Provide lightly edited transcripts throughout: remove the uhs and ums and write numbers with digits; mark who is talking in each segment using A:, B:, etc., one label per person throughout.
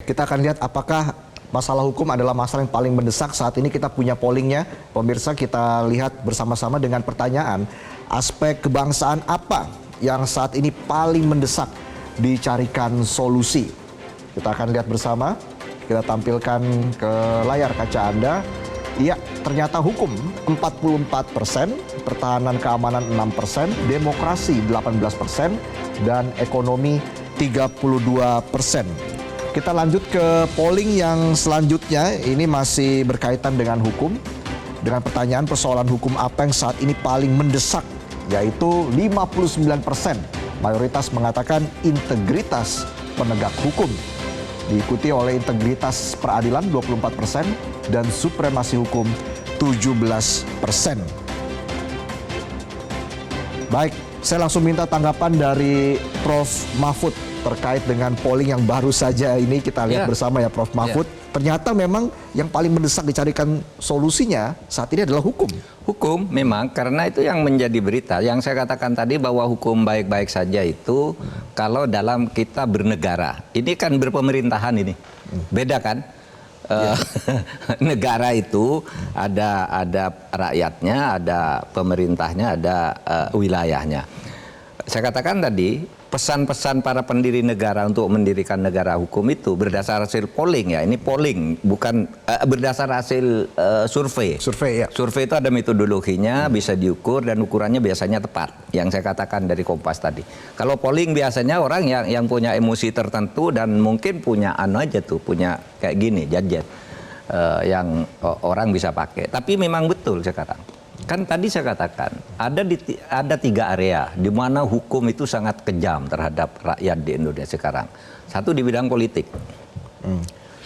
A: kita akan lihat apakah masalah hukum adalah masalah yang paling mendesak. Saat ini kita punya pollingnya, pemirsa. Kita lihat bersama-sama dengan pertanyaan, aspek kebangsaan apa yang saat ini paling mendesak dicarikan solusi. Kita akan lihat bersama, kita tampilkan ke layar kaca Anda. Iya, ternyata hukum 44%, pertahanan keamanan 6%, demokrasi 18%, dan ekonomi 32%. Kita lanjut ke polling yang selanjutnya, ini masih berkaitan dengan hukum. Dengan pertanyaan persoalan hukum apa yang saat ini paling mendesak, yaitu 59%. Mayoritas mengatakan integritas penegak hukum. Diikuti oleh integritas peradilan 24% dan supremasi hukum 17%. Baik, saya langsung minta tanggapan dari Prof. Mahfud terkait dengan polling yang baru saja ini kita lihat bersama ya Prof. Mahfud. Ternyata memang yang paling mendesak dicarikan solusinya saat ini adalah hukum.
B: Hukum memang, karena itu yang menjadi berita. Yang saya katakan tadi bahwa hukum baik-baik saja itu kalau dalam kita bernegara. Ini kan berpemerintahan ini. Beda kan? Negara itu ada rakyatnya, ada pemerintahnya, ada wilayahnya. Saya katakan tadi, pesan-pesan para pendiri negara untuk mendirikan negara hukum itu berdasar hasil polling ya. Ini polling, bukan berdasar hasil survei.
A: Survei ya.
B: Survei itu ada metodologinya, bisa diukur dan ukurannya biasanya tepat. Yang saya katakan dari Kompas tadi. Kalau polling biasanya orang yang punya emosi tertentu dan mungkin punya aja tuh, punya kayak gini, gadget yang orang bisa pakai. Tapi memang betul sekarang. Kan tadi saya katakan ada 3 area di mana hukum itu sangat kejam terhadap rakyat di Indonesia sekarang. Satu di bidang politik,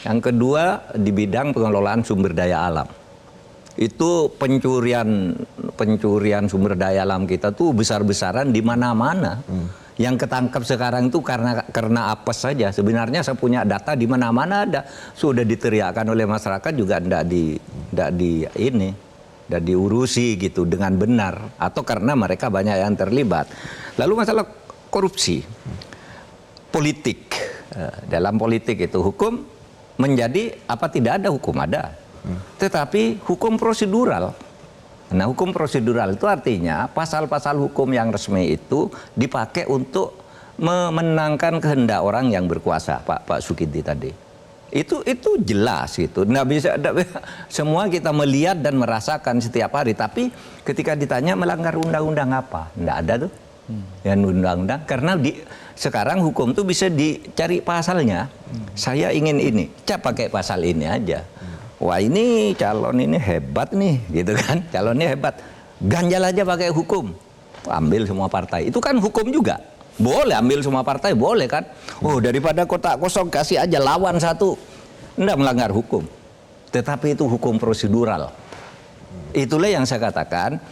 B: yang kedua di bidang pengelolaan sumber daya alam. Itu pencurian sumber daya alam kita tuh besar-besaran di mana-mana. Yang ketangkap sekarang itu karena apes saja. Sebenarnya saya punya data di mana-mana ada, sudah diteriakkan oleh masyarakat juga tidak diurusi gitu dengan benar, atau karena mereka banyak yang terlibat. Lalu masalah korupsi, politik. Dalam politik itu hukum menjadi apa, tidak ada hukum ada. Tetapi hukum prosedural. Nah, hukum prosedural itu artinya pasal-pasal hukum yang resmi itu dipakai untuk memenangkan kehendak orang yang berkuasa, Pak Sukidi tadi. Itu jelas gitu. Nggak bisa, semua kita melihat dan merasakan setiap hari. Tapi ketika ditanya melanggar undang-undang apa, nggak ada tuh. Ya undang-undang. Karena sekarang hukum tuh bisa dicari pasalnya. Saya ingin ini, pakai pasal ini aja. Wah ini calon ini hebat nih, gitu kan? Calonnya hebat. Ganjal aja pakai hukum. Ambil semua partai. Itu kan hukum juga. Boleh ambil semua partai, boleh kan? Oh, daripada kotak kosong kasih aja lawan satu. Enggak melanggar hukum. Tetapi itu hukum prosedural. Itulah yang saya katakan.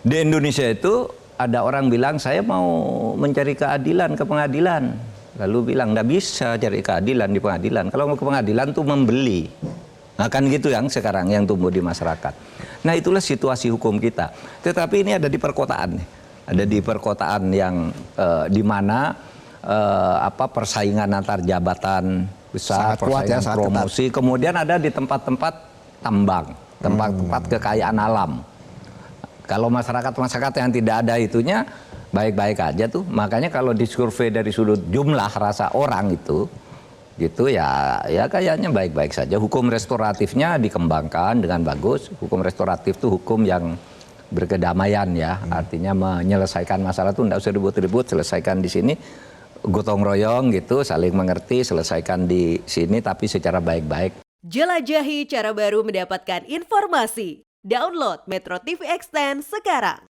B: Di Indonesia itu ada orang bilang saya mau mencari keadilan ke pengadilan. Lalu bilang enggak bisa cari keadilan di pengadilan. Kalau mau ke pengadilan tuh membeli. Nah kan gitu yang sekarang yang tumbuh di masyarakat. Nah itulah situasi hukum kita. Tetapi ini ada di perkotaan nih. Ada di perkotaan yang di mana persaingan antar jabatan besar, persaingan promosi. Kemudian ada di tempat-tempat tambang, tempat-tempat kekayaan alam. Kalau masyarakat yang tidak ada itunya, baik-baik aja tuh. Makanya kalau disurvei dari sudut jumlah rasa orang itu, gitu ya kayaknya baik-baik saja. Hukum restoratifnya dikembangkan dengan bagus. Hukum restoratif itu hukum yang berkedamaian ya, artinya menyelesaikan masalah itu tidak usah ribut-ribut, selesaikan di sini, gotong royong gitu, saling mengerti, selesaikan di sini tapi secara baik-baik.
C: Jelajahi cara baru mendapatkan informasi. Download Metro TV Extend sekarang.